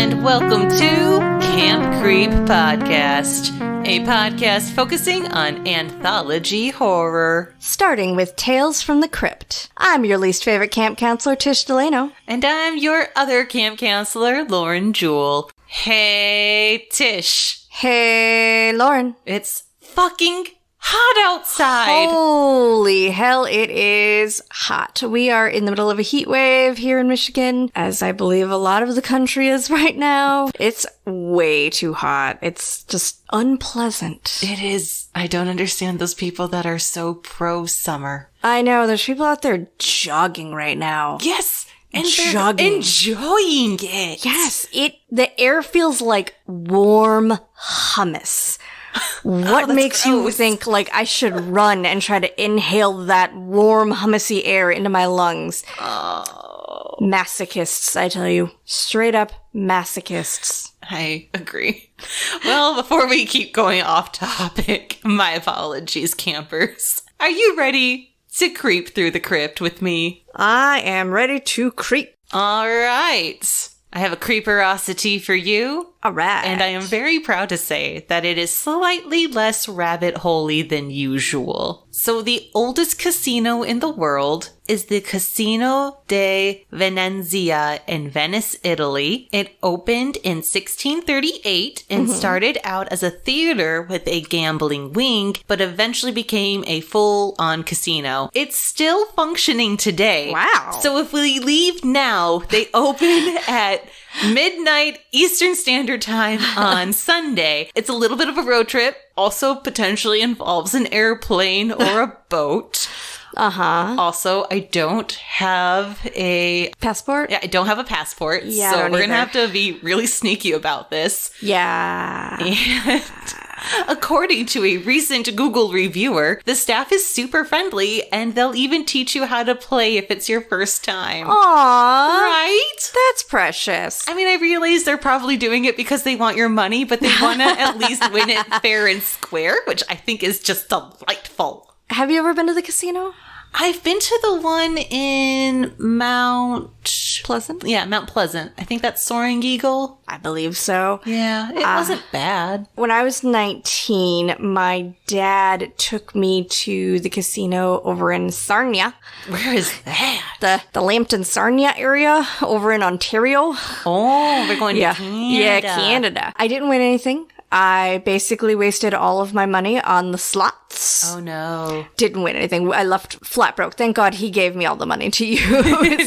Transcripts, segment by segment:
and welcome to Camp Creep Podcast, a podcast focusing on anthology horror. Starting with Tales from the Crypt. I'm your least favorite camp counselor, Tish, DeLano. And I'm your other camp counselor, Lauren Jewell. Hey, Tish. Hey, Lauren. It's fucking hot outside. Holy hell, it is hot. We are in the middle of a heat wave here in Michigan, as I believe a lot of the country is right now. It's way too hot. It's just unpleasant. It is. I don't understand those people that are so pro-summer. I know, there's people out there jogging right now. Yes! And jogging. They're enjoying it. Yes, the air feels like warm hummus. What makes gross. you think, like, I should run and try to inhale that warm, hummusy air into my lungs? Oh. Masochists, I tell you. Straight up masochists. I agree. Well, before we keep going off topic, my apologies, campers. Are you ready to creep through the crypt with me? I am ready to creep. All right. I have a creeperosity for you. All right. And I am very proud to say that it is slightly less rabbit hole-y than usual. So the oldest casino in the world is the Casino de Venezia in Venice, Italy. It opened in 1638 and started out as a theater with a gambling wing, but eventually became a full-on casino. It's still functioning today. Wow. So if we leave now, they open at midnight Eastern Standard Time on Sunday. It's a little bit of a road trip. Also potentially involves an airplane or a boat. Uh-huh. Also, I don't have a passport? Yeah, I don't have a passport. Yeah, so we're going to have to be really sneaky about this. Yeah. And according to a recent Google reviewer, the staff is super friendly and they'll even teach you how to play if it's your first time. Aww. Right? That's precious. I mean, I realize they're probably doing it because they want your money, but they want to at least win it fair and square, which I think is just delightful. Have you ever been to the casino? I've been to the one in Mount Pleasant? Yeah, Mount Pleasant. I think that's Soaring Eagle. I believe so. Yeah, it wasn't bad. When I was 19, my dad took me to the casino over in Sarnia. Where is that? The Lambton Sarnia area over in Ontario. Oh, we're going to Canada. Yeah, Canada. I didn't win anything. I basically wasted all of my money on the slots. Oh, no. Didn't win anything. I left flat broke. Thank God he gave me all the money to use.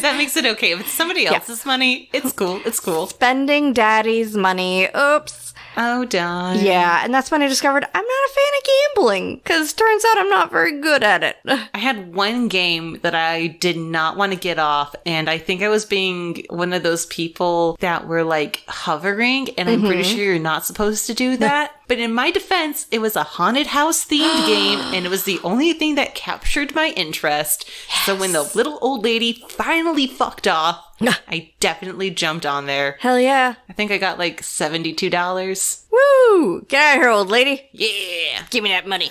That makes it okay. If it's somebody else's money, it's cool. It's cool. Spending daddy's money. Oops. Oh, darn. Yeah, and that's when I discovered I'm not a fan of gambling, because turns out I'm not very good at it. I had one game that I did not want to get off, and I think I was being one of those people that were, like, hovering, and I'm pretty sure you're not supposed to do that. But in my defense, it was a haunted house-themed game, and it was the only thing that captured my interest. Yes. So when the little old lady finally fucked off, I definitely jumped on there. Hell yeah. I think I got like $72. Woo! Get out of here, old lady. Yeah. Give me that money.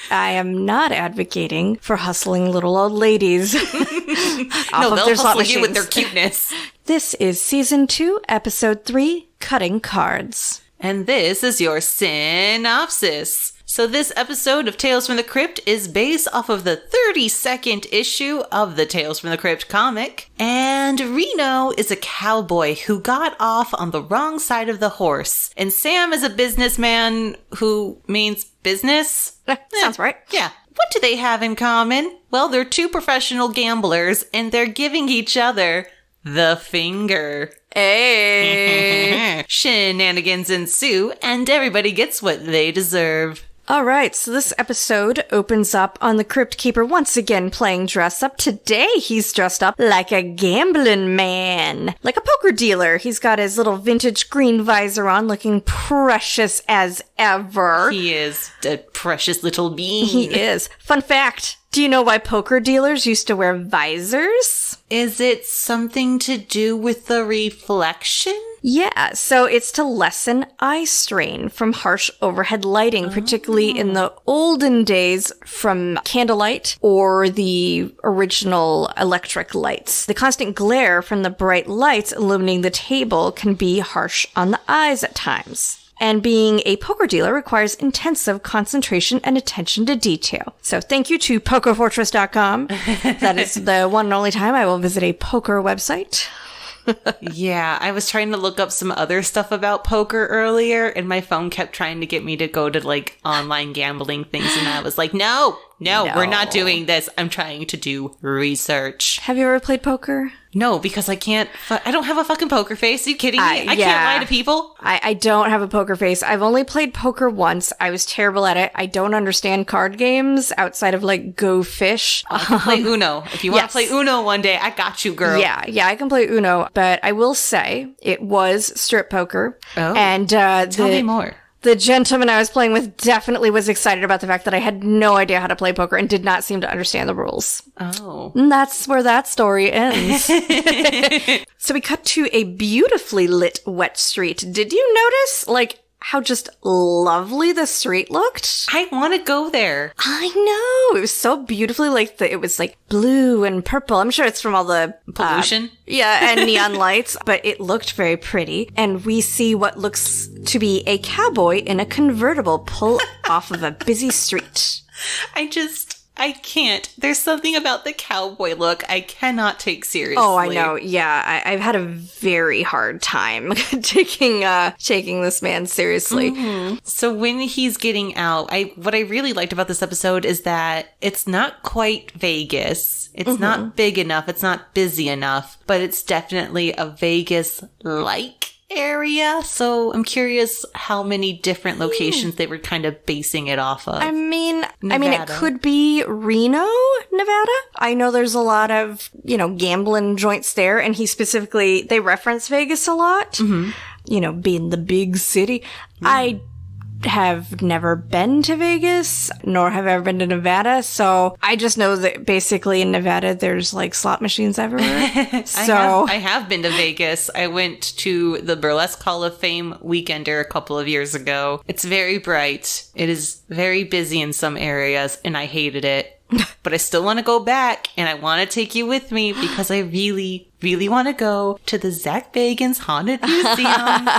I am not advocating for hustling little old ladies. No, they'll hustle you with their cuteness. This is Season 2, Episode 3, Cutting Cards. And this is your synopsis. So this episode of Tales from the Crypt is based off of the 32nd issue of the Tales from the Crypt comic. And Reno is a cowboy who got off on the wrong side of the horse. And Sam is a businessman who means business. Sounds right. Yeah. What do they have in common? Well, they're two professional gamblers and they're giving each other the finger. Hey. Shenanigans ensue, and everybody gets what they deserve. All right, so this episode opens up on the Crypt Keeper once again playing dress up. Today, he's dressed up like a gambling man, like a poker dealer. He's got his little vintage green visor on, looking precious as ever. He is a precious little bean. He is. Fun fact, do you know why poker dealers used to wear visors? Is it something to do with the reflection? Yeah, so it's to lessen eye strain from harsh overhead lighting, particularly in the olden days from candlelight or the original electric lights. The constant glare from the bright lights illuminating the table can be harsh on the eyes at times. And being a poker dealer requires intensive concentration and attention to detail. So thank you to PokerFortress.com. That is the one and only time I will visit a poker website. Yeah, I was trying to look up some other stuff about poker earlier, and my phone kept trying to get me to go to, like, online gambling things, and I was like, no, we're not doing this. I'm trying to do research. Have you ever played poker? No, because I can't. I don't have a fucking poker face. Are you kidding me? I can't lie to people. I don't have a poker face. I've only played poker once. I was terrible at it. I don't understand card games outside of like Go Fish. I can play Uno. If you want to play Uno one day, I got you, girl. Yeah, I can play Uno. But I will say it was strip poker. Oh, and tell me more. The gentleman I was playing with definitely was excited about the fact that I had no idea how to play poker and did not seem to understand the rules. Oh. And that's where that story ends. So we cut to a beautifully lit wet street. Did you notice, like, how just lovely the street looked? I want to go there. I know. It was so beautifully, like, it was like blue and purple. I'm sure it's from all the pollution. And neon lights, but it looked very pretty. And we see what looks to be a cowboy in a convertible pull off of a busy street. I can't. There's something about the cowboy look I cannot take seriously. Oh, I know. Yeah, I've had a very hard time taking this man seriously. Mm-hmm. So when he's getting out, what I really liked about this episode is that it's not quite Vegas. It's not big enough. It's not busy enough, but it's definitely a Vegas-like area. So I'm curious how many different locations they were kind of basing it off of. I mean, it could be Reno, Nevada. I know there's a lot of, gambling joints there, and they reference Vegas a lot. Mm-hmm. Being the big city. Mm-hmm. I have never been to Vegas, nor have I ever been to Nevada, so I just know that basically in Nevada there's like slot machines everywhere. So I have been to Vegas. I went to the Burlesque Hall of Fame Weekender a couple of years ago. It's very bright. It is very busy in some areas, and I hated it. But I still want to go back, and I want to take you with me because I really, really want to go to the Zach Bagans Haunted Museum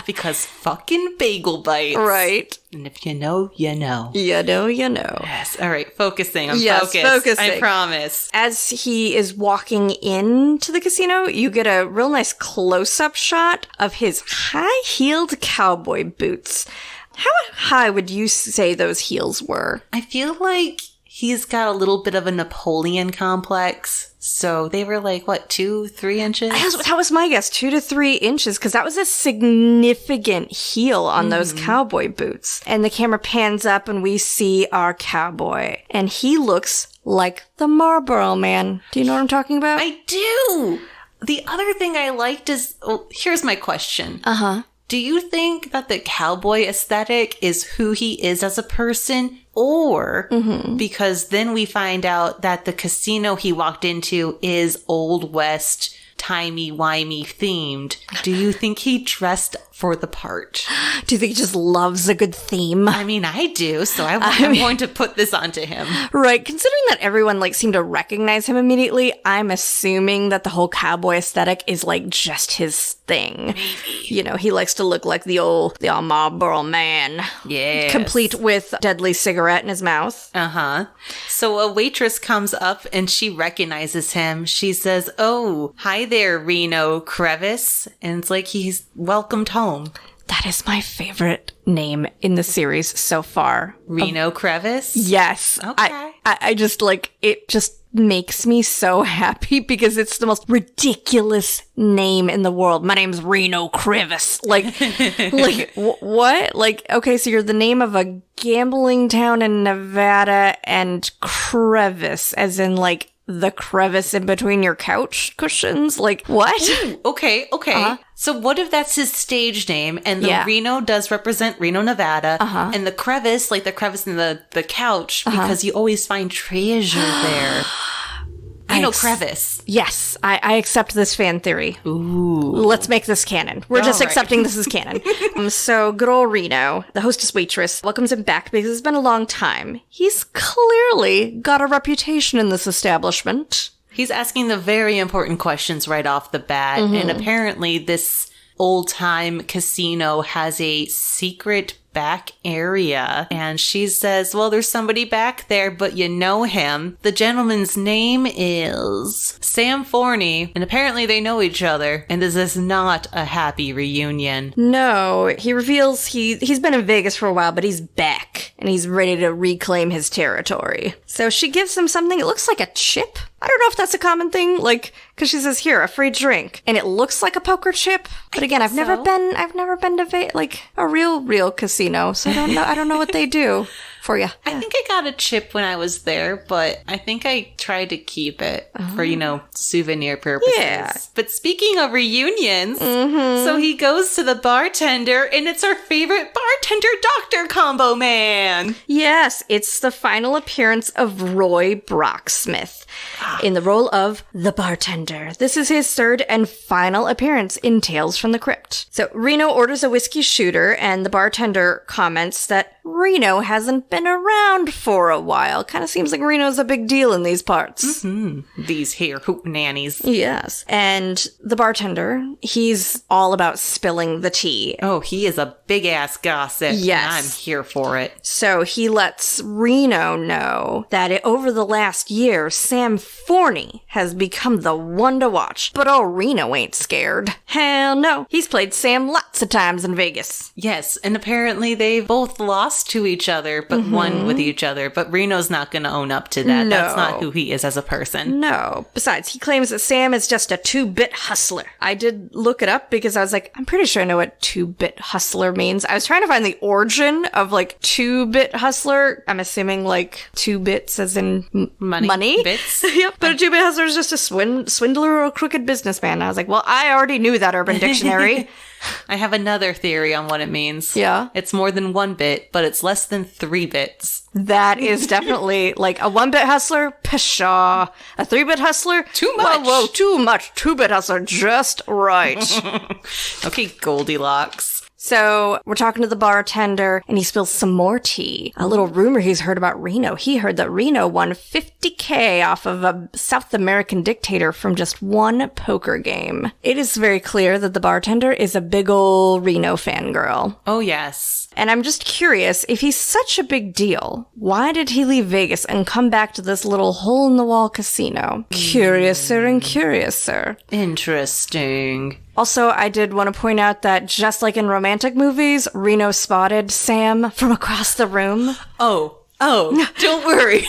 because fucking bagel bites. Right. And if you know, you know. You know, you know. Yes. All right. Focusing. I'm focusing. I promise. As he is walking into the casino, you get a real nice close-up shot of his high-heeled cowboy boots. How high would you say those heels were? I feel like he's got a little bit of a Napoleon complex. So they were like, 2-3 inches? That was my guess, 2 to 3 inches, because that was a significant heel on those cowboy boots. And the camera pans up and we see our cowboy. And he looks like the Marlboro Man. Do you know what I'm talking about? I do! The other thing I liked is, here's my question. Uh-huh. Do you think that the cowboy aesthetic is who he is as a person? Or because then we find out that the casino he walked into is Old West, timey-wimey themed. Do you think he dressed for the part? Do you think he just loves a good theme? I mean, I do, so I'm going to put this onto him. Right. Considering that everyone seemed to recognize him immediately, I'm assuming that the whole cowboy aesthetic is just his thing. Maybe. He likes to look like the old Marlboro Man. Yes. Complete with deadly cigarette in his mouth. Uh-huh. So a waitress comes up and she recognizes him. She says, "Oh, hi there, Reno Crevice." And it's like he's welcomed home. That is my favorite name in the series so far. Reno Crevice? Yes. Okay. I just it just makes me so happy because it's the most ridiculous name in the world. My name's Reno Crevice. What? Okay, so you're the name of a gambling town in Nevada and crevice, as in the crevice in between your couch cushions? What? Ooh, okay. Uh-huh. So what if that's his stage name and the Reno does represent Reno, Nevada, and the crevice, the crevice in the couch, because you always find treasure there. Reno Crevice. Yes, I accept this fan theory. Ooh. Let's make this canon. We're just accepting this as canon. So good old Reno, the hostess waitress, welcomes him back because it's been a long time. He's clearly got a reputation in this establishment. He's asking the very important questions right off the bat, and apparently this old-time casino has a secret back area, and she says, well, there's somebody back there, but you know him. The gentleman's name is Sam Forney, and apparently they know each other, and this is not a happy reunion. No, he reveals he's been in Vegas for a while, but he's back, and he's ready to reclaim his territory. So she gives him something, it looks like a chip. I don't know if that's a common thing, like, because she says, here, a free drink. And it looks like a poker chip. But again, I've never been to a real casino, so I don't know what they do for you. I think I got a chip when I was there, but I think I tried to keep it for, souvenir purposes. Yeah. But speaking of reunions, so he goes to the bartender, and it's our favorite bartender-doctor combo man. Yes, it's the final appearance of Roy Brocksmith in the role of the bartender. This is his third and final appearance in Tales from the Crypt. So Reno orders a whiskey shooter, and the bartender comments that Reno hasn't been around for a while. Kind of seems like Reno's a big deal in these parts. These here hootenannies. Yes. And the bartender, he's all about spilling the tea. Oh, he is a big-ass gossip. Yes. And I'm here for it. So he lets Reno know that over the last year, Sam Forney has become the one to watch. But Reno ain't scared. Hell no. He's played Sam lots of times in Vegas. Yes, and apparently they both lost to each other, but won with each other. But Reno's not going to own up to that. No. That's not who he is as a person. No. Besides, he claims that Sam is just a two-bit hustler. I did look it up because I was like, I'm pretty sure I know what two-bit hustler means. I was trying to find the origin of two-bit hustler. I'm assuming 2 bits as in money? Bits? Yep. But a two-bit hustler is just a swindler or a crooked businessman. And I was like, well, I already knew that Urban Dictionary. I have another theory on what it means. Yeah? It's more than 1 bit, but it's less than 3 bits. That is definitely a 1-bit hustler, pshaw. A 3-bit hustler, too much. Whoa, too much. 2-bit hustler, just right. Okay, Goldilocks. So we're talking to the bartender, and he spills some more tea. A little rumor he's heard about Reno. He heard that Reno won $50K off of a South American dictator from just one poker game. It is very clear that the bartender is a big ol' Reno fangirl. Oh, yes. And I'm just curious, if he's such a big deal, why did he leave Vegas and come back to this little hole-in-the-wall casino? Curiouser and curiouser. Interesting. Also, I did want to point out that just like in romantic movies, Reno spotted Sam from across the room. Oh, don't worry.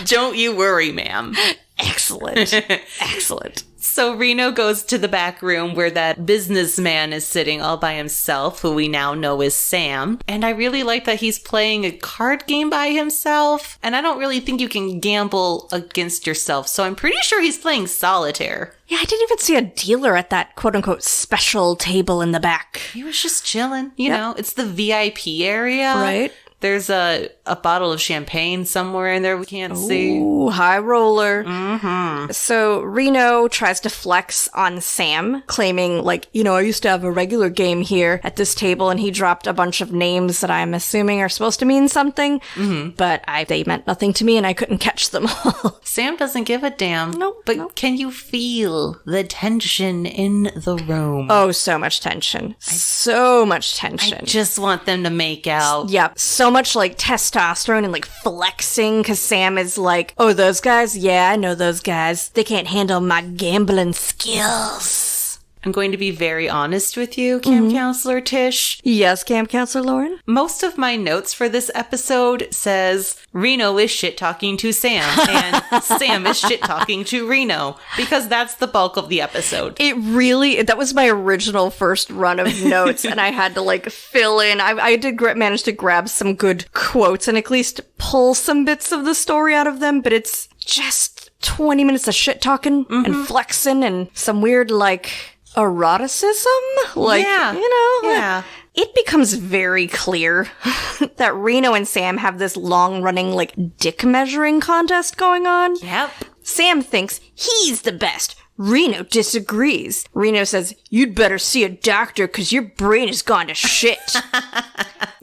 Don't you worry, ma'am. Excellent. Excellent. So Reno goes to the back room where that businessman is sitting all by himself, who we now know is Sam. And I really like that he's playing a card game by himself. And I don't really think you can gamble against yourself. So I'm pretty sure he's playing solitaire. Yeah, I didn't even see a dealer at that quote-unquote special table in the back. He was just chilling. You know, it's the VIP area. Right. There's a bottle of champagne somewhere in there we can't see. Ooh, high roller. Mm-hmm. So Reno tries to flex on Sam, claiming I used to have a regular game here at this table, and he dropped a bunch of names that I'm assuming are supposed to mean something, but they meant nothing to me, and I couldn't catch them all. Sam doesn't give a damn. Nope. But can you feel the tension in the room? Oh, so much tension. So much tension. I just want them to make out. Yep. So much testosterone and flexing, because Sam is oh, those guys? Yeah, I know those guys. They can't handle my gambling skills. I'm going to be very honest with you, Camp Counselor Tish. Yes, Camp Counselor Lauren? Most of my notes for this episode says Reno is shit-talking to Sam, and Sam is shit-talking to Reno, because that's the bulk of the episode. That was my original first run of notes, and I had to fill in. I did manage to grab some good quotes and at least pull some bits of the story out of them, but it's just 20 minutes of shit-talking and flexing and some weird, eroticism? Yeah. It becomes very clear that Reno and Sam have this long-running, dick measuring contest going on. Yep. Sam thinks he's the best. Reno disagrees. Reno says, you'd better see a doctor because your brain has gone to shit.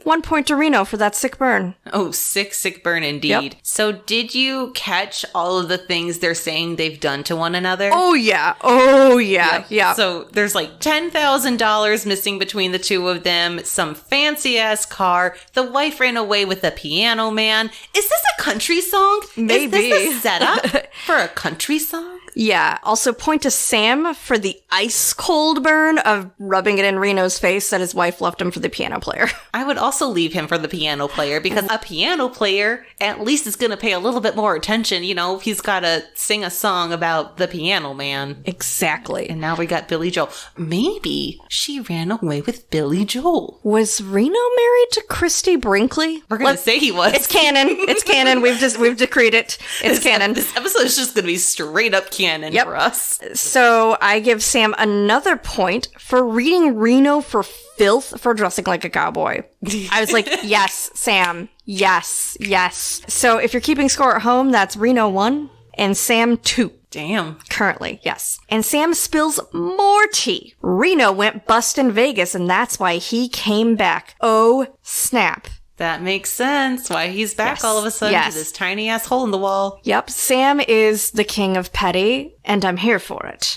1 point to Reno for that sick burn. Oh, sick burn indeed. Yep. So did you catch all of the things they're saying they've done to one another? Oh, yeah. Yeah. So there's like $10,000 missing between the two of them, some fancy-ass car, the wife ran away with a piano man. Is this a country song? Maybe. Is this a setup for a country song? Yeah. Also point to Sam for the ice cold burn of rubbing it in Reno's face that his wife left him for the piano player. I would also leave him for the piano player because a piano player at least is going to pay a little bit more attention. You know, he's got to sing a song about the piano man. Exactly. And now we got Billy Joel. Maybe she ran away with Billy Joel. Was Reno married to Christy Brinkley? We're going to say he was. It's canon. It's canon. We've decreed it. It's canon. This episode is just going to be straight up canon for us. So I give Sam another point for reading Reno for filth for dressing like a cowboy. I was like, yes, Sam. Yes. So if you're keeping score at home, that's Reno 1 and Sam 2. Damn. Currently, yes. And Sam spills more tea. Reno went bust in Vegas, and that's why he came back. Oh, snap. That makes sense. Why he's back all of a sudden to this tiny ass hole in the wall. Yep. Sam is the king of petty, and I'm here for it.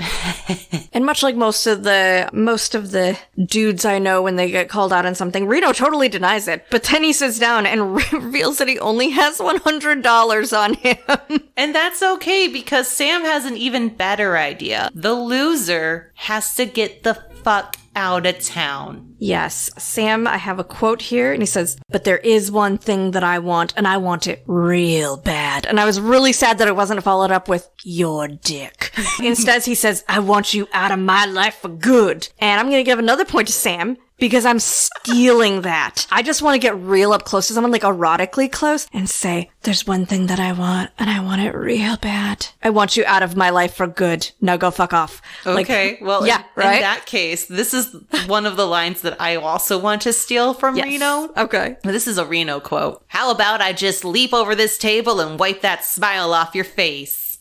And much like most of the dudes I know when they get called out on something, Reno totally denies it. But then he sits down and reveals that he only has $100 on him. And that's okay because Sam has an even better idea. The loser has to get the fuck out of town. Yes. Sam, I have a quote here, and he says, but there is one thing that I want, and I want it real bad. And I was really sad that it wasn't followed up with, your dick. Instead, he says, I want you out of my life for good. And I'm going to give another point to Sam, because I'm stealing that. I just want to get real up close to someone, like erotically close, and say, there's one thing that I want, and I want it real bad. I want you out of my life for good. Now go fuck off. Okay, well, yeah, in that case, this is one of the lines that I also want to steal from Reno. Okay. This is a Reno quote. How about I just leap over this table and wipe that smile off your face?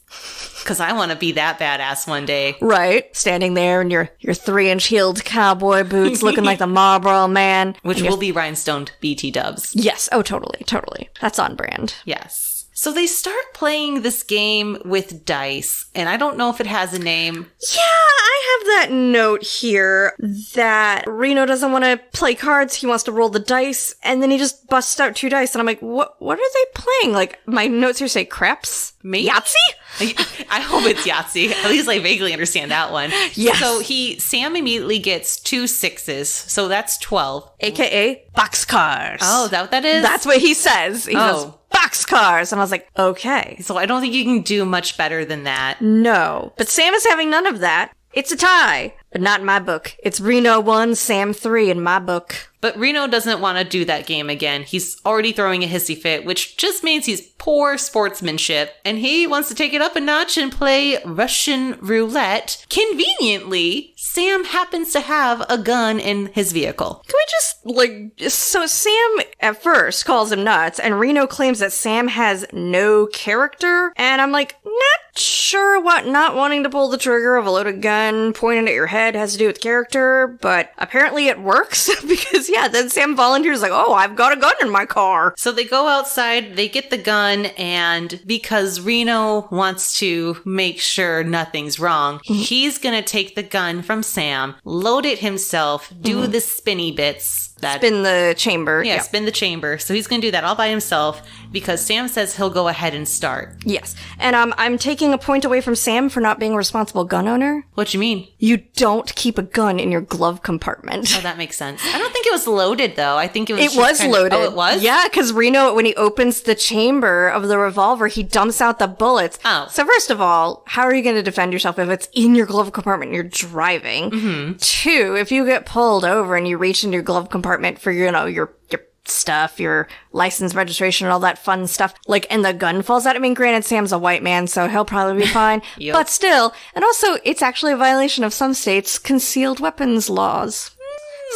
Because I want to be that badass one day. Right. Standing there in your 3-inch heeled cowboy boots looking like the Marlboro Man. Which will be rhinestoned BT dubs. Yes. Oh, totally. That's on brand. Yes. So they start playing this game with dice, and I don't know if it has a name. Yeah, I have that note here that Reno doesn't want to play cards, he wants to roll the dice, and then he just busts out 2 dice, and I'm like, what are they playing? Like, my notes here say craps? Maybe? Yahtzee? I hope it's Yahtzee. At least I vaguely understand that one. Yes. So Sam immediately gets 2 6s, so that's 12. AKA boxcars. Oh, is that what that is? That's what he says. He says, boxcars. And I was like, okay. So I don't think you can do much better than that. No. But Sam is having none of that. It's a tie. But not in my book. It's Reno 1, Sam 3 in my book. But Reno doesn't want to do that game again. He's already throwing a hissy fit, which just means he's poor sportsmanship. And he wants to take it up a notch and play Russian roulette. Conveniently, Sam happens to have a gun in his vehicle. Can we just, so Sam at first calls him nuts, and Reno claims that Sam has no character. And I'm like, not sure what not wanting to pull the trigger of a loaded gun pointed at your head has to do with character, but apparently it works because then Sam volunteers like, oh, I've got a gun in my car. So they go outside, they get the gun, and because Reno wants to make sure nothing's wrong, he's gonna take the gun from Sam, load it himself, do the spinny bits. Spin the chamber. Yeah, spin the chamber. So he's going to do that all by himself because Sam says he'll go ahead and start. Yes. And I'm taking a point away from Sam for not being a responsible gun owner. What you mean? You don't keep a gun in your glove compartment. Oh, that makes sense. I don't think it was loaded, though. I think it was loaded. Oh, it was? Yeah, because Reno, when he opens the chamber of the revolver, he dumps out the bullets. Oh. So first of all, how are you going to defend yourself if it's in your glove compartment and you're driving? Mm-hmm. 2, if you get pulled over and you reach into your glove compartment for, your stuff, your license, registration, and all that fun stuff, and the gun falls out. I mean, granted, Sam's a white man, so he'll probably be fine. Yep. But still, and also, it's actually a violation of some states' concealed weapons laws.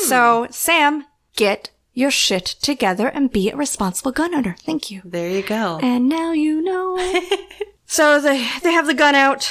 So, Sam, get your shit together and be a responsible gun owner. Thank you. There you go. And now you know. So they have the gun out.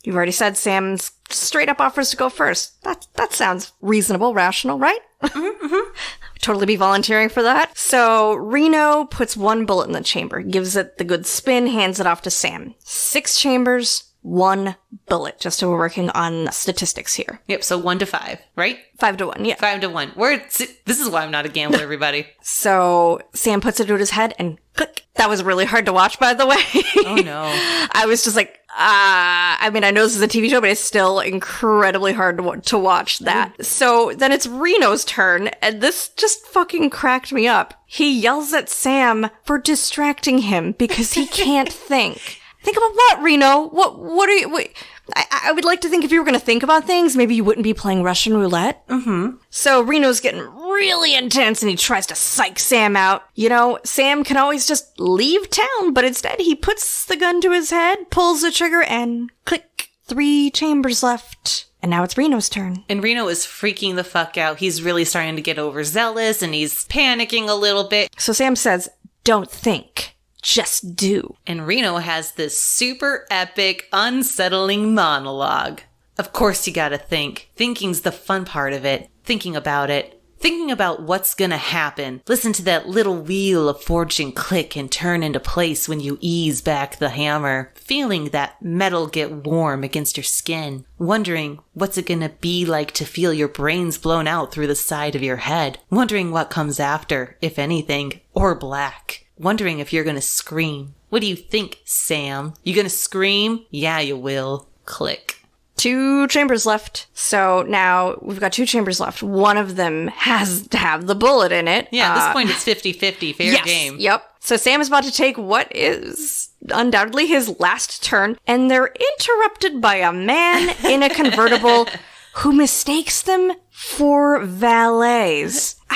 You've already said Sam's straight up offers to go first. That sounds reasonable, rational, right? Mm-hmm. Totally be volunteering for that. So Reno puts one bullet in the chamber, gives it the good spin, hands it off to Sam. 6 chambers, 1 bullet, just so we're working on statistics here. Yep, so 1 to 5, right? 5 to 1, yeah. 5 to 1. This is why I'm not a gambler, everybody. So Sam puts it to his head and click. That was really hard to watch, by the way. Oh, no. I was just like, I mean, I know this is a TV show, but it's still incredibly hard to watch that. So then it's Reno's turn, and this just fucking cracked me up. He yells at Sam for distracting him because he can't think. Think about what, Reno? What are you... Wait. I would like to think if you were going to think about things, maybe you wouldn't be playing Russian roulette. Mm-hmm. So Reno's getting really intense and he tries to psych Sam out. You know, Sam can always just leave town, but instead he puts the gun to his head, pulls the trigger, and click, 3 chambers left. And now it's Reno's turn. And Reno is freaking the fuck out. He's really starting to get overzealous and he's panicking a little bit. So Sam says, don't think. Just do. And Reno has this super epic, unsettling monologue. Of course you gotta think. Thinking's the fun part of it. Thinking about it. Thinking about what's gonna happen. Listen to that little wheel of fortune click and turn into place when you ease back the hammer. Feeling that metal get warm against your skin. Wondering what's it gonna be like to feel your brains blown out through the side of your head. Wondering what comes after, if anything, or black. Wondering if you're gonna scream. What do you think, Sam? You gonna scream? Yeah, you will. Click. 2 chambers left. So now we've got 2 chambers left. One of them has to have the bullet in it. Yeah, at this point it's 50-50. Fair game. Yep. So Sam is about to take what is undoubtedly his last turn, and they're interrupted by a man in a convertible who mistakes them for valets. I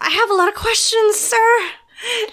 have a lot of questions, sir.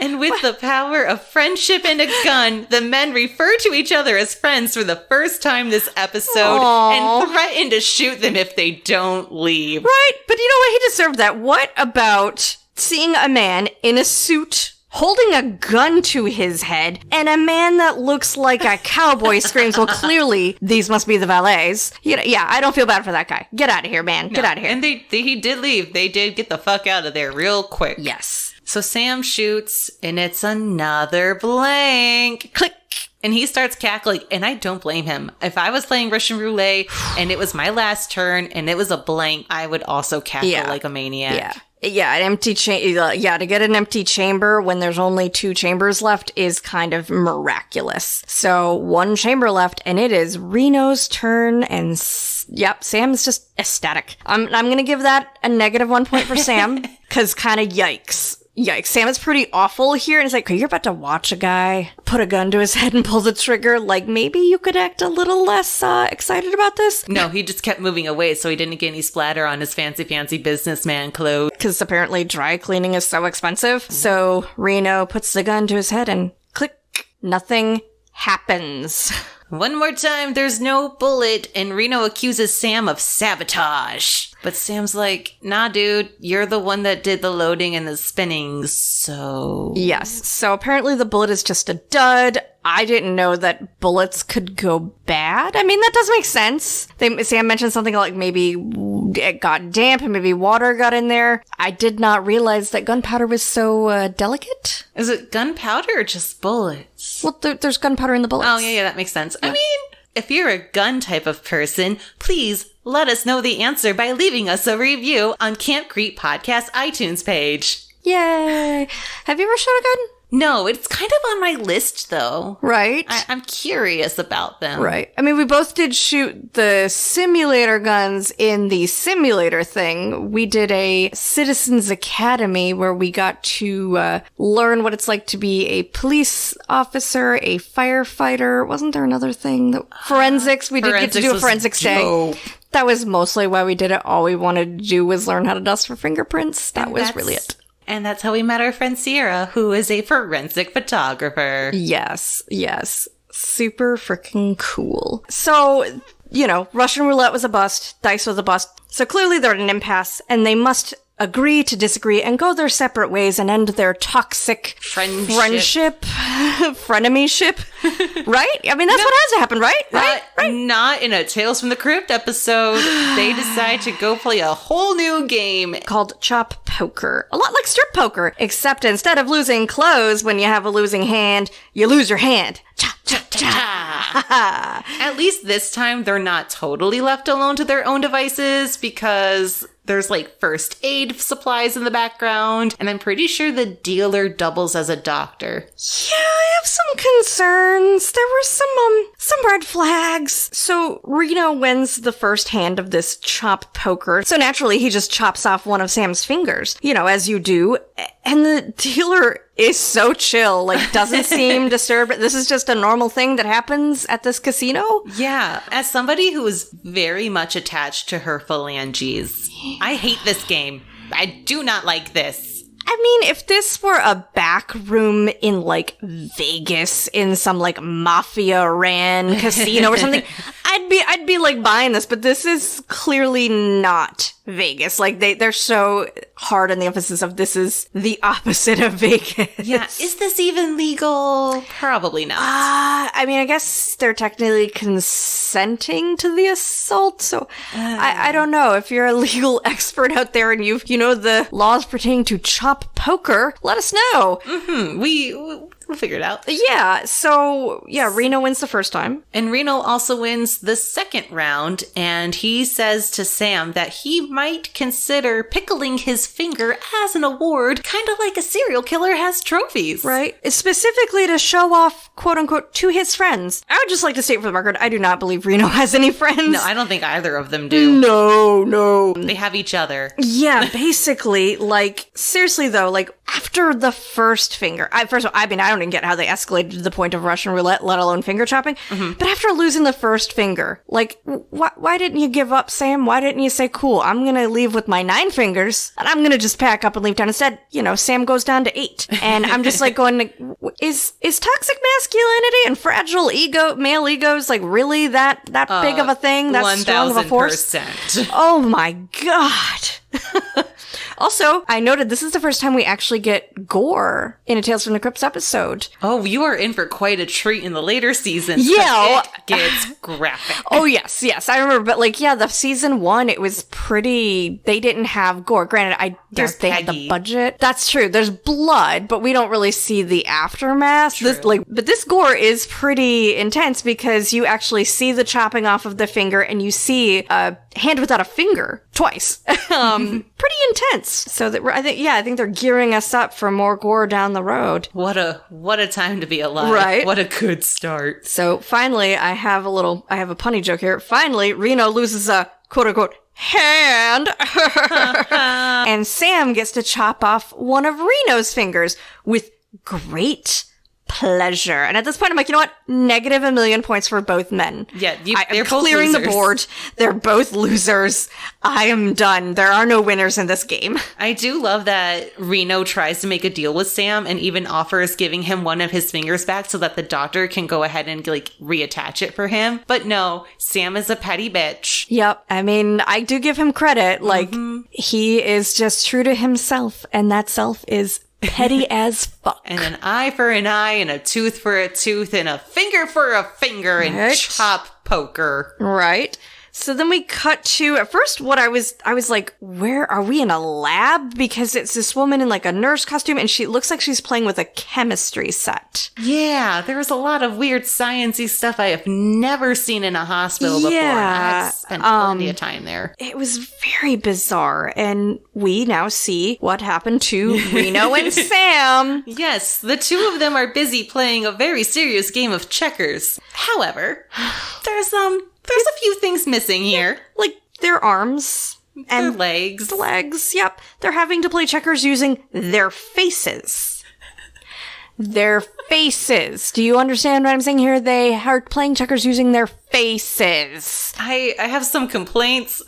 And with the power of friendship and a gun, the men refer to each other as friends for the first time this episode. Aww. And threaten to shoot them if they don't leave. Right, but you know what? He deserved that. What about seeing a man in a suit holding a gun to his head and a man that looks like a cowboy screams, well, clearly these must be the valets. You know, yeah, I don't feel bad for that guy. Get out of here, man. Get out of here. And he did leave. They did get the fuck out of there real quick. Yes. So Sam shoots, and it's another blank. Click! And he starts cackling, and I don't blame him. If I was playing Russian roulette, and it was my last turn, and it was a blank, I would also cackle like a maniac. Yeah. Yeah, an empty to get an empty chamber when there's only 2 chambers left is kind of miraculous. So 1 chamber left, and it is Reno's turn, and yep, Sam's just ecstatic. I'm gonna give that a -1 point for Sam, because kind of yikes. Yikes, Sam is pretty awful here, and it's like, you're about to watch a guy put a gun to his head and pull the trigger, like, maybe you could act a little less excited about this? No, he just kept moving away so he didn't get any splatter on his fancy businessman clothes. Because apparently dry cleaning is so expensive. So Reno puts the gun to his head and click, nothing happens. One more time, there's no bullet, and Reno accuses Sam of sabotage. But Sam's like, nah, dude, you're the one that did the loading and the spinning, so... Yes, so apparently the bullet is just a dud. I didn't know that bullets could go bad. I mean, that does make sense. Sam mentioned something like maybe it got damp and maybe water got in there. I did not realize that gunpowder was so delicate. Is it gunpowder or just bullets? Well, there's gunpowder in the bullets. Oh, yeah, that makes sense. Yeah. I mean, if you're a gun type of person, please let us know the answer by leaving us a review on Camp Creep Podcast iTunes page. Yay! Have you ever shot a gun? No, it's kind of on my list, though. Right. I'm curious about them. Right. I mean, we both did shoot the simulator guns in the simulator thing. We did a Citizens Academy where we got to learn what it's like to be a police officer, a firefighter. Wasn't there another thing? Forensics. We did get to do a forensics day. That was mostly why we did it. All we wanted to do was learn how to dust for fingerprints. That was really it. And that's how we met our friend Sierra, who is a forensic photographer. Yes, yes. Super freaking cool. So, you know, Russian roulette was a bust. Dice was a bust. So clearly they're at an impasse, and they must agree to disagree and go their separate ways and end their toxic friendship, frenemyship, right? I mean, that's what has to happen, right? Right? Not in a Tales from the Crypt episode. They decide to go play a whole new game called Chop Poker. A lot like strip poker, except instead of losing clothes when you have a losing hand, you lose your hand. Cha, cha, cha. At least this time, they're not totally left alone to their own devices because there's like first aid supplies in the background, and I'm pretty sure the dealer doubles as a doctor. Yeah, I have some concerns. There were some red flags. So Reno wins the first hand of this chop poker. So naturally, he just chops off one of Sam's fingers, as you do. And the dealer is so chill, like doesn't seem disturbed. This is just a normal thing that happens at this casino. Yeah. As somebody who is very much attached to her phalanges, I hate this game. I do not like this. I mean, if this were a back room in, like, Vegas in some, like, mafia-ran casino or something, I'd be, like, buying this, but this is clearly not Vegas. Like, they're so hard on the emphasis of this is the opposite of Vegas. Yeah. Is this even legal? Probably not. I mean, I guess they're technically consenting to the assault, so I don't know. If you're a legal expert out there and you know the laws pertaining to chop poker, let us know. Mm-hmm. We'll figure it out. Yeah, so, Reno wins the first time. And Reno also wins the second round, and he says to Sam that he might consider pickling his finger as an award, kind of like a serial killer has trophies. Right. Specifically to show off, quote-unquote, to his friends. I would just like to state for the record, I do not believe Reno has any friends. No, I don't think either of them do. No. They have each other. Yeah, basically, like, seriously though, like, after the first finger, I don't even get how they escalated to the point of Russian roulette, let alone finger chopping. Mm-hmm. But after losing the first finger, like, why didn't you give up, Sam? Why didn't you say, cool, I'm gonna leave with my 9 fingers, and I'm gonna just pack up and leave town? Instead, Sam goes down to 8. And I'm just like going, is toxic masculinity and fragile male egos, like, really that big of a thing? That strong of a force? 1000%. Oh my god. Also, I noted this is the first time we actually get gore in a Tales from the Crypt episode. Oh, you are in for quite a treat in the later seasons. Yeah. It gets graphic. Oh, yes. I remember. But, the season 1, it was pretty... They didn't have gore. Granted, they had the budget. That's true. There's blood, but we don't really see the aftermath. But this gore is pretty intense because you actually see the chopping off of the finger and you see a hand without a finger twice. Pretty intense. So that I think they're gearing us up for more gore down the road. What a time to be alive. Right. What a good start. So finally, I have a punny joke here. Finally, Reno loses a quote unquote hand. And Sam gets to chop off one of Reno's fingers with great pleasure. And at this point, I'm like, you know what? Negative 1,000,000 points for both men. Yeah, I'm clearing the board. They're both losers. I am done. There are no winners in this game. I do love that Reno tries to make a deal with Sam and even offers giving him one of his fingers back so that the doctor can go ahead and reattach it for him. But no, Sam is a petty bitch. Yep. I mean, I do give him credit. He is just true to himself, and that self is petty as fuck. And an eye for an eye, and a tooth for a tooth, and a finger for a finger, and chop poker. Right. So then we cut to, at first what I was like, where are we in a lab? Because it's this woman in a nurse costume and she looks like she's playing with a chemistry set. Yeah, there was a lot of weird sciencey stuff I have never seen in a hospital before. I've spent plenty of time there. It was very bizarre. And we now see what happened to Reno and Sam. Yes, the two of them are busy playing a very serious game of checkers. However, there's a few things missing here. Like their arms. And their legs. The legs, yep. They're having to play checkers using their faces. Their faces. Do you understand what I'm saying here? They are playing checkers using their faces. I have some complaints.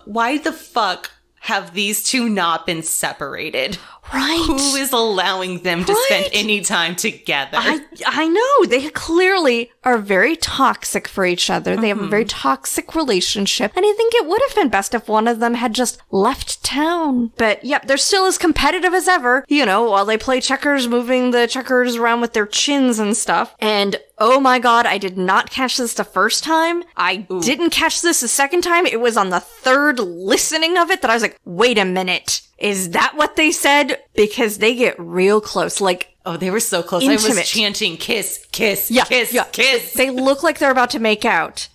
Why the fuck have these two not been separated? Right. Who is allowing them to spend any time together? I know. They clearly are very toxic for each other. They have a very toxic relationship. And I think it would have been best if one of them had just left town. But yep, they're still as competitive as ever, while they play checkers, moving the checkers around with their chins and stuff. And oh my god, I did not catch this the first time. I didn't catch this the second time. It was on the third listening of it that I was like, wait a minute. Is that what they said? Because they get real close, oh, they were so close. Intimate. I was chanting kiss, kiss, kiss, kiss. They look like they're about to make out.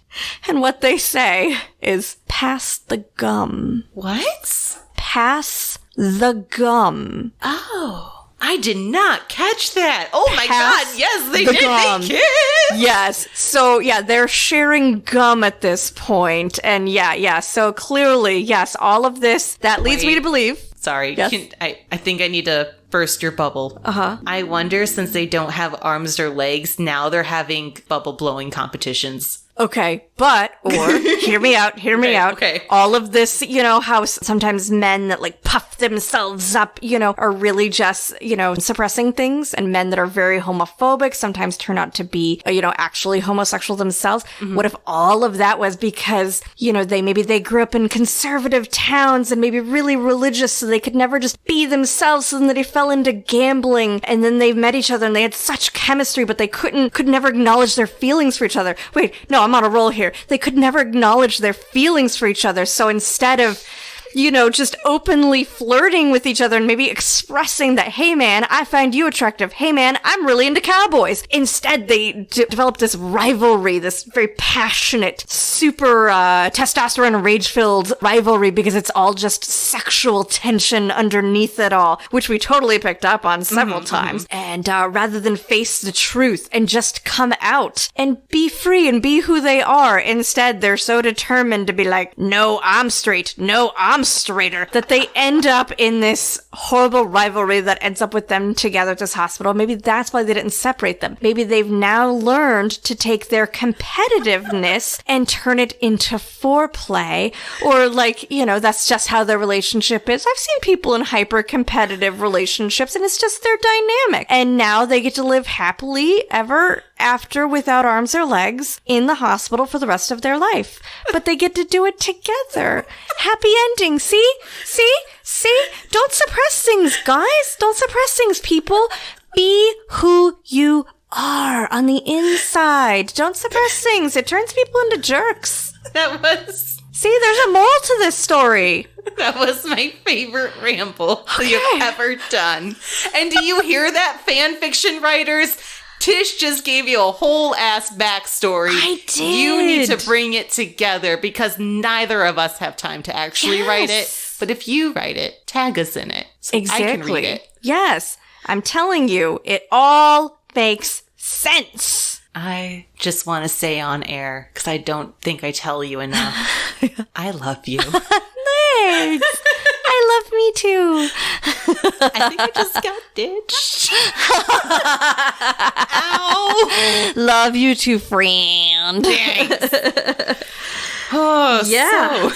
And what they say is, pass the gum. What? Pass the gum. Oh. I did not catch that. Oh my god, yes, they did. Gum. They kissed. Yes. So, they're sharing gum at this point. And so clearly, yes, all of this, that leads me to believe. Sorry, yes? I think I need to burst your bubble. Uh-huh. I wonder, since they don't have arms or legs, now they're having bubble blowing competitions. Okay, or hear me out. Okay. All of this, how sometimes men that puff themselves up, are really just, suppressing things, and men that are very homophobic sometimes turn out to be, actually homosexual themselves. Mm-hmm. What if all of that was because, they grew up in conservative towns and maybe really religious, so they could never just be themselves, so then they fell into gambling, and then they met each other and they had such chemistry, but they could never acknowledge their feelings for each other. Wait, no, I'm on a roll here. They could never acknowledge their feelings for each other. So instead of, just openly flirting with each other and maybe expressing that, hey man, I find you attractive. Hey man, I'm really into cowboys. Instead, they developed this rivalry, this very passionate, super testosterone rage-filled rivalry, because it's all just sexual tension underneath it all, which we totally picked up on several times. And rather than face the truth and just come out and be free and be who they are, instead they're so determined to be like, no, I'm straight. No, I'm straighter, that they end up in this horrible rivalry that ends up with them together at this hospital. Maybe that's why they didn't separate them. Maybe they've now learned to take their competitiveness and turn it into foreplay, or that's just how their relationship is. I've seen people in hyper competitive relationships and it's just their dynamic. And now they get to live happily ever after without arms or legs in the hospital for the rest of their life. But they get to do it together. Happy ending. See? Don't suppress things, guys. Don't suppress things, people. Be who you are on the inside. Don't suppress things. It turns people into jerks. See, there's a moral to this story. That was my favorite ramble you've ever done. And do you hear that, fan fiction writers? Tish just gave you a whole ass backstory. I did. You need to bring it together because neither of us have time to actually write it. But if you write it, tag us in it. So exactly. I can read it. Yes. I'm telling you, it all makes sense. I just want to say on air, because I don't think I tell you enough, I love you. Thanks. I love me too. I think I just got ditched. Ow. Love you too, friend. Thanks. Oh, yeah.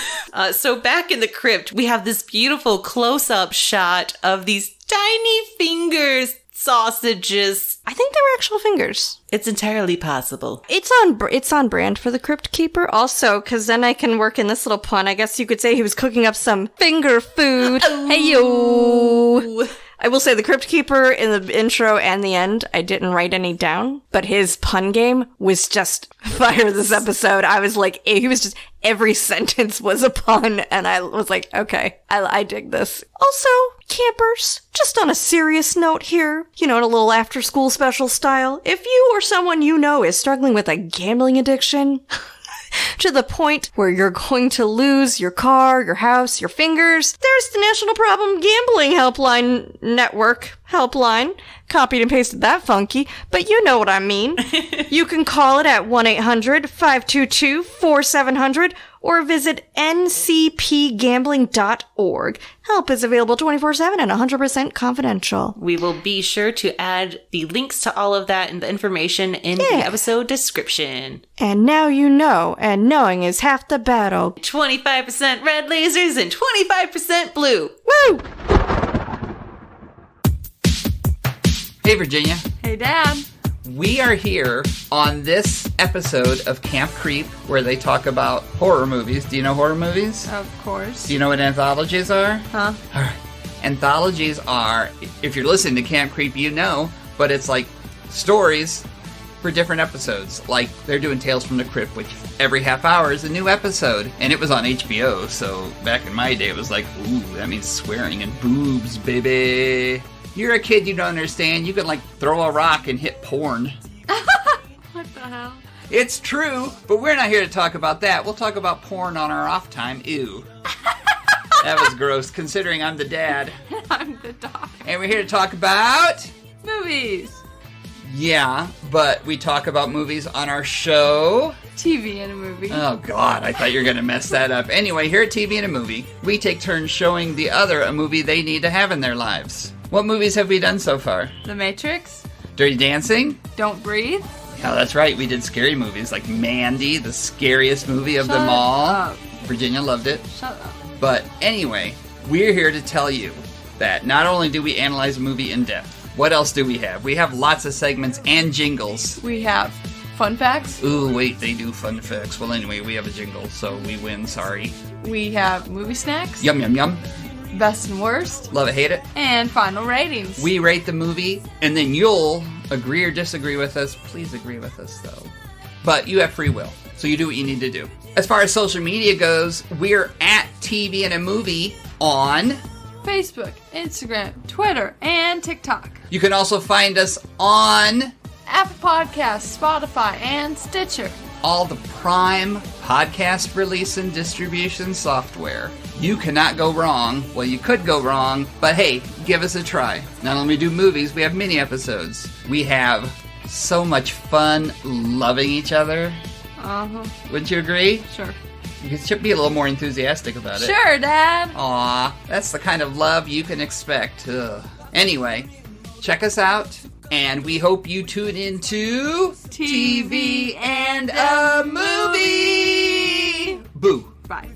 So back in the crypt, we have this beautiful close-up shot of these tiny fingers, sausages. I think they were actual fingers. It's entirely possible. It's on brand for the Crypt Keeper also, because then I can work in this little pun. I guess you could say he was cooking up some finger food. Hey-yo! I will say the Crypt Keeper in the intro and the end, I didn't write any down, but his pun game was just fire this episode. I was like, he was just, every sentence was a pun, and I was like, okay, I dig this. Also, campers, just on a serious note here, in a little after-school special style, if you or someone you know is struggling with a gambling addiction, to the point where you're going to lose your car, your house, your fingers, there's the National Problem Gambling Helpline Network helpline. Copied and pasted that funky, but you know what I mean. You can call it at 1-800-522-4700, or visit ncpgambling.org. Help is available 24/7 and 100% confidential. We will be sure to add the links to all of that and the information in the episode description. And now you know, and knowing is half the battle. 25% red lasers and 25% blue. Woo! Hey, Virginia. Hey, Dad. We are here on this episode of Camp Creep, where they talk about horror movies. Do you know horror movies? Of course. Do you know what anthologies are? Huh? All right. Anthologies are, if you're listening to Camp Creep, you know, but it's like stories for different episodes. Like, they're doing Tales from the Crypt, which every half hour is a new episode. And it was on HBO, so back in my day, it was like, ooh, that means swearing and boobs, baby. You're a kid, you don't understand. You can, like, throw a rock and hit porn. What the hell? It's true, but we're not here to talk about that. We'll talk about porn on our off time. Ew. That was gross, considering I'm the dad. I'm the dog. And we're here to talk about... Movies. Yeah, but we talk about movies on our show. TV and a movie. Oh, God, I thought you were going to mess that up. Anyway, here at TV and a Movie, we take turns showing the other a movie they need to have in their lives. What movies have we done so far? The Matrix. Dirty Dancing? Don't Breathe. Yeah, that's right. We did scary movies like Mandy, the scariest movie of them all. Up. Virginia loved it. Shut up. But anyway, we're here to tell you that not only do we analyze a movie in depth, what else do we have? We have lots of segments and jingles. We have fun facts. Ooh, wait, they do fun facts. Well, anyway, we have a jingle, so we win, sorry. We have movie snacks. Yum, yum, yum. Best and worst. Love it, hate it. And final ratings. We rate the movie, and then you'll agree or disagree with us. Please agree with us, though. But you have free will, so you do what you need to do. As far as social media goes, we're at TV and a Movie on Facebook, Instagram, Twitter, and TikTok. You can also find us on Apple Podcasts, Spotify, and Stitcher. all the prime podcast release and distribution software. You cannot go wrong. Well, you could go wrong, but hey, give us a try. Not only do movies, we have mini episodes. We have so much fun loving each other. Uh-huh. Wouldn't you agree? Sure. You should be a little more enthusiastic about it. Sure, Dad. Aw, that's the kind of love you can expect. Ugh. Anyway, check us out, and we hope you tune into TV and a Movie. Boo. Bye.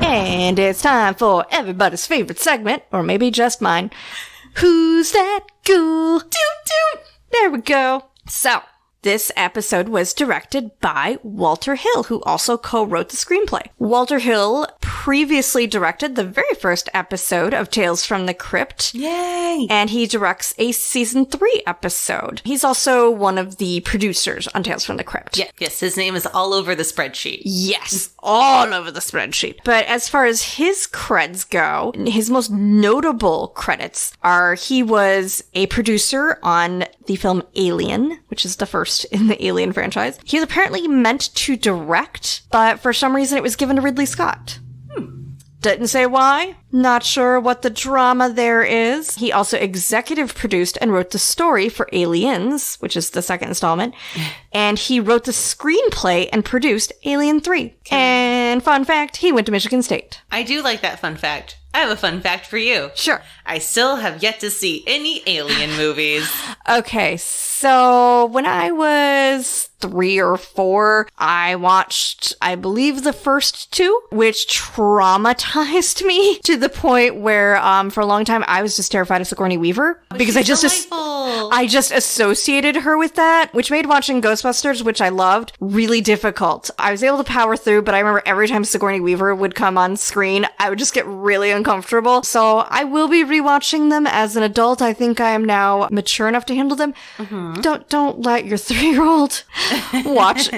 And it's time for everybody's favorite segment, or maybe just mine. Who's that ghoul? Toot toot! There we go. So, this episode was directed by Walter Hill, who also co-wrote the screenplay. Walter Hill previously directed the very first episode of Tales from the Crypt. Yay! And he directs a season 3 episode. He's also one of the producers on Tales from the Crypt. Yes, his name is all over the spreadsheet. Yes, all over the spreadsheet. But as far as his creds go, his most notable credits are he was a producer on the film Alien, which is the first in the Alien franchise. He was apparently meant to direct, but for some reason it was given to Ridley Scott. Didn't say why. Not sure what the drama there is. He also executive produced and wrote the story for Aliens, which is the second installment. And he wrote the screenplay and produced Alien 3. And fun fact, he went to Michigan State. I do like that fun fact. I have a fun fact for you. Sure. I still have yet to see any Alien movies. Okay, so when I was 3 or 4, I watched, I believe, the first 2, which traumatized me to the point where, for a long time, I was just terrified of Sigourney Weaver because I just associated her with that, which made watching Ghostbusters, which I loved, really difficult. I was able to power through, but I remember every time Sigourney Weaver would come on screen, I would just get really uncomfortable. So I will be rewatching them as an adult. I think I am now mature enough to handle them. Mm-hmm. Don't let your 3-year-old watch,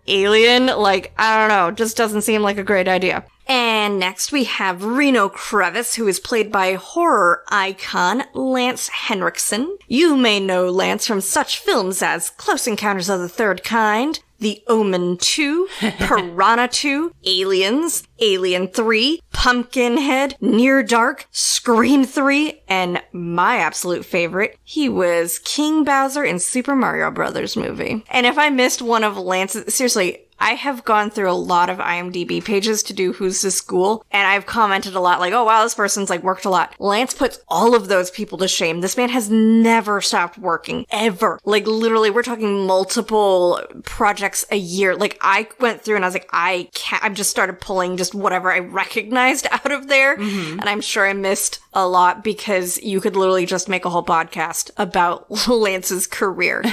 Alien. Like, I don't know, just doesn't seem like a great idea. And next we have Reno Crevice, who is played by horror icon Lance Henriksen. You may know Lance from such films as Close Encounters of the Third Kind, The Omen 2, Piranha 2, Aliens, Alien 3, Pumpkinhead, Near Dark, Scream 3, and my absolute favorite, he was King Bowser in Super Mario Brothers movie. And if I missed one of Lance's, seriously, I have gone through a lot of IMDb pages to do Who's This Ghoul, and I've commented a lot like, oh wow, this person's like worked a lot. Lance puts all of those people to shame. This man has never stopped working, ever. Like literally, we're talking multiple projects a year. Like I went through and I was like, I just started pulling just whatever I recognized out of there. And I'm sure I missed a lot because you could literally just make a whole podcast about Lance's career.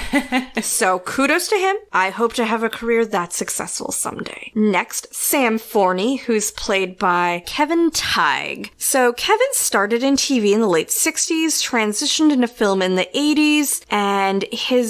So kudos to him. I hope to have a career that's successful someday. Next, Sam Forney, who's played by Kevin Teig. So Kevin started in TV in the late 60s, transitioned into film in the 80s, and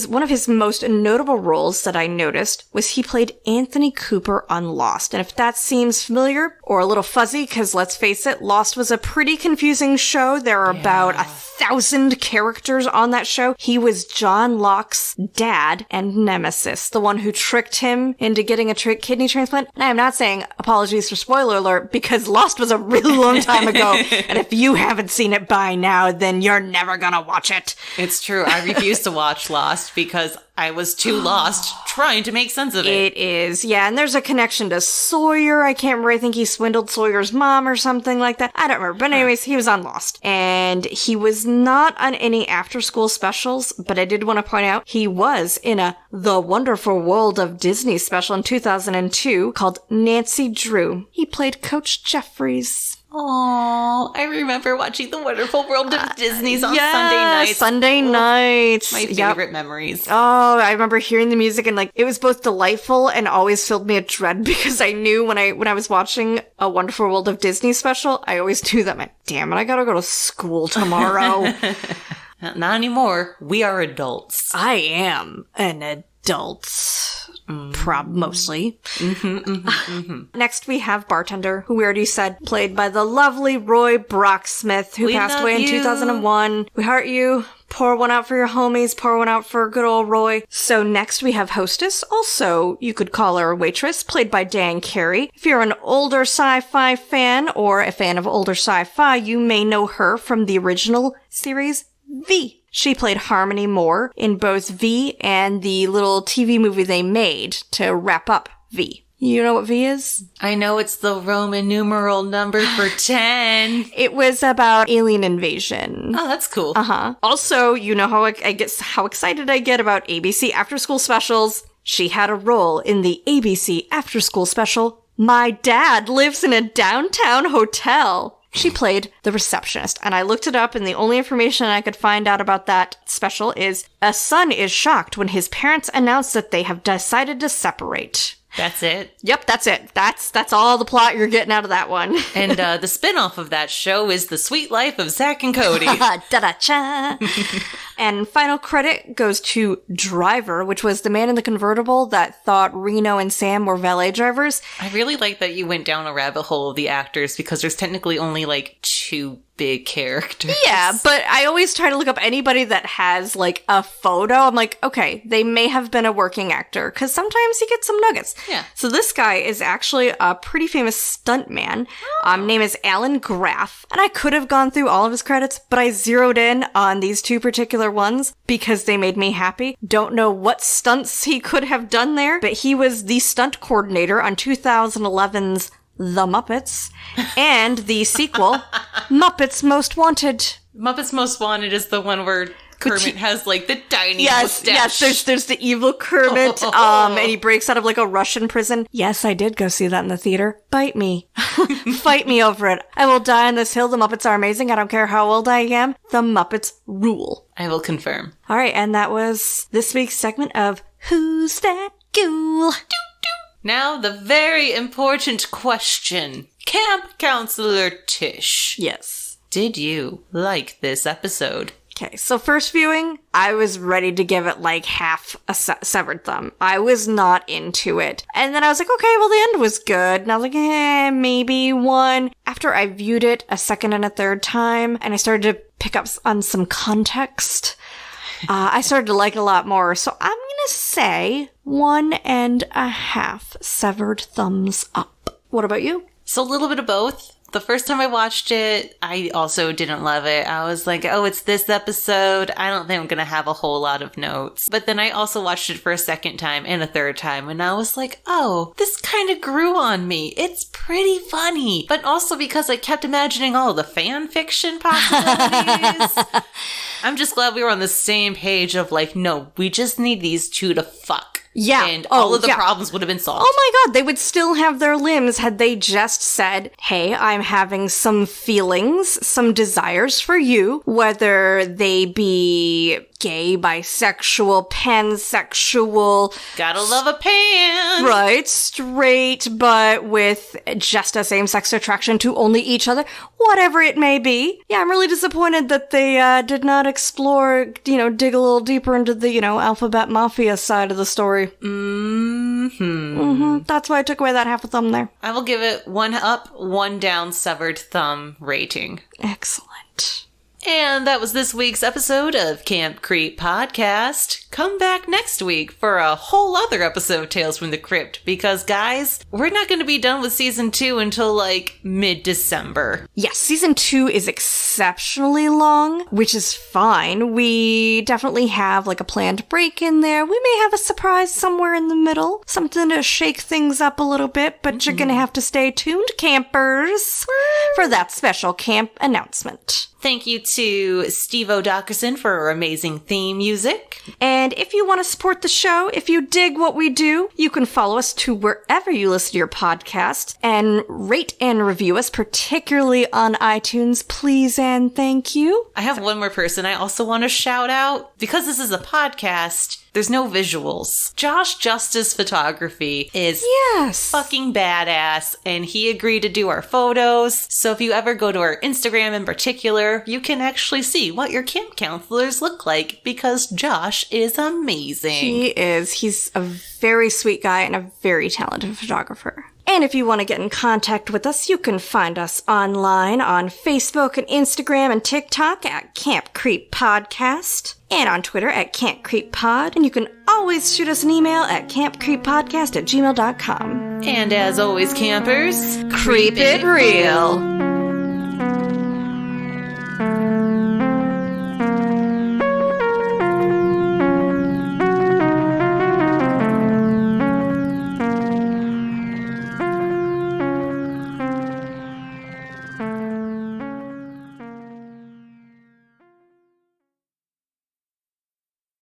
one of his most notable roles that I noticed was he played Anthony Cooper on Lost. And if that seems familiar or a little fuzzy, because let's face it, Lost was a pretty confusing show. There are about 1,000 characters on that show. He was John Locke's dad and nemesis, the one who tricked him into getting a kidney transplant. And I am not saying apologies for spoiler alert, because Lost was a really long time ago. And if you haven't seen it by now, then you're never gonna watch it. It's true. I refuse to watch Lost because I was too lost trying to make sense of it. It is, yeah. And there's a connection to Sawyer. I can't remember. I think he swindled Sawyer's mom or something like that. I don't remember. But anyways, he was on Lost. And he was not on any after-school specials, but I did want to point out he was in a The Wonderful World of Disney special in 2002 called Nancy Drew. He played Coach Jeffries. Oh, I remember watching The Wonderful World of Disney's on Sunday nights. Sunday nights. My favorite memories. Oh, I remember hearing the music and like it was both delightful and always filled me with dread because I knew when I was watching A Wonderful World of Disney special, I always do that. Like, damn it, I gotta go to school tomorrow. Not anymore. We are adults. I am an adult. Mostly. Next, we have Bartender, who we already said, played by the lovely Roy Brocksmith, who passed away in 2001. We heart you. Pour one out for your homies. Pour one out for good old Roy. So next we have Hostess. Also, you could call her a waitress, played by Dan Carey. If you're an older sci-fi fan or a fan of older sci-fi, you may know her from the original series V. She played Harmony Moore in both V and the little TV movie they made to wrap up V. You know what V is? I know it's the Roman numeral number for 10. It was about alien invasion. Oh, that's cool. Also, you know how how excited I get about ABC after school specials. She had a role in the ABC after school special, My Dad Lives in a Downtown Hotel. She played the receptionist, and I looked it up, and the only information I could find out about that special is a son is shocked when his parents announce that they have decided to separate. That's it? Yep, that's it. That's all the plot you're getting out of that one. And the spin-off of that show is The Sweet Life of Zack and Cody. Da-da-cha. And final credit goes to Driver, which was the man in the convertible that thought Reno and Sam were valet drivers. I really like that you went down a rabbit hole of the actors because there's technically only like 2 big characters. Yeah, but I always try to look up anybody that has like a photo. I'm like, okay, they may have been a working actor because sometimes you get some nuggets. Yeah. So this guy is actually a pretty famous stuntman. Name is Alan Graff, and I could have gone through all of his credits, but I zeroed in on these 2 particular ones because they made me happy. Don't know what stunts he could have done there, but he was the stunt coordinator on 2011's The Muppets, and the sequel, Muppets Most Wanted. Muppets Most Wanted is the one where Kermit has like the tiny Yes, mustache. there's the evil Kermit, and he breaks out of like a Russian prison. Yes, I did go see that in the theater. Bite me. Fight me over it. I will die on this hill. The Muppets are amazing. I don't care how old I am. The Muppets rule. I will confirm. All right, and that was this week's segment of Who's That Ghoul? Now, the very important question. Camp Counselor Tish. Yes. Did you like this episode? Okay, so first viewing, I was ready to give it like half a severed thumb. I was not into it. And then I was like, okay, well, the end was good. And I was like, maybe 1. After I viewed it a second and a third time, and I started to pick up on some context, I started to like it a lot more. So I'm gonna say 1.5 severed thumbs up. What about you? So a little bit of both. The first time I watched it, I also didn't love it. I was like, oh, it's this episode. I don't think I'm going to have a whole lot of notes. But then I also watched it for a second time and a third time. And I was like, oh, this kind of grew on me. It's pretty funny. But also because I kept imagining all the fan fiction possibilities. I'm just glad we were on the same page of like, no, we just need these two to fuck. Yeah. And all of the problems would have been solved. Oh my god, they would still have their limbs had they just said, hey, I'm having some feelings, some desires for you, whether they be gay, bisexual, pansexual. Gotta love a pan. Right, straight, but with just a same-sex attraction to only each other, whatever it may be. Yeah, I'm really disappointed that they did not explore, dig a little deeper into the, alphabet mafia side of the story. That's why I took away that half a thumb there. I will give it 1 up, 1 down, severed thumb rating. Excellent. And that was this week's episode of Camp Creep Podcast. Come back next week for a whole other episode of Tales from the Crypt, because, guys, we're not going to be done with Season 2 until, like, mid-December. Yes, Season 2 is exceptionally long, which is fine. We definitely have, like, a planned break in there. We may have a surprise somewhere in the middle, something to shake things up a little bit, but you're going to have to stay tuned, campers, for that special camp announcement. Thank you to Steve O'Dockerson for our amazing theme music. And if you want to support the show, if you dig what we do, you can follow us to wherever you listen to your podcast and rate and review us, particularly on iTunes. Please and thank you. I have one more person I also want to shout out. Because this is a podcast, there's no visuals. Josh Justice Photography is fucking badass, and he agreed to do our photos. So if you ever go to our Instagram in particular, you can actually see what your camp counselors look like, because Josh is amazing. He is. He's a very sweet guy and a very talented photographer. And if you want to get in contact with us, you can find us online on Facebook and Instagram and TikTok at Camp Creep Podcast, and on Twitter at Camp Creep Pod. And you can always shoot us an email at campcreeppodcast@gmail.com. And as always, campers, Creep it real.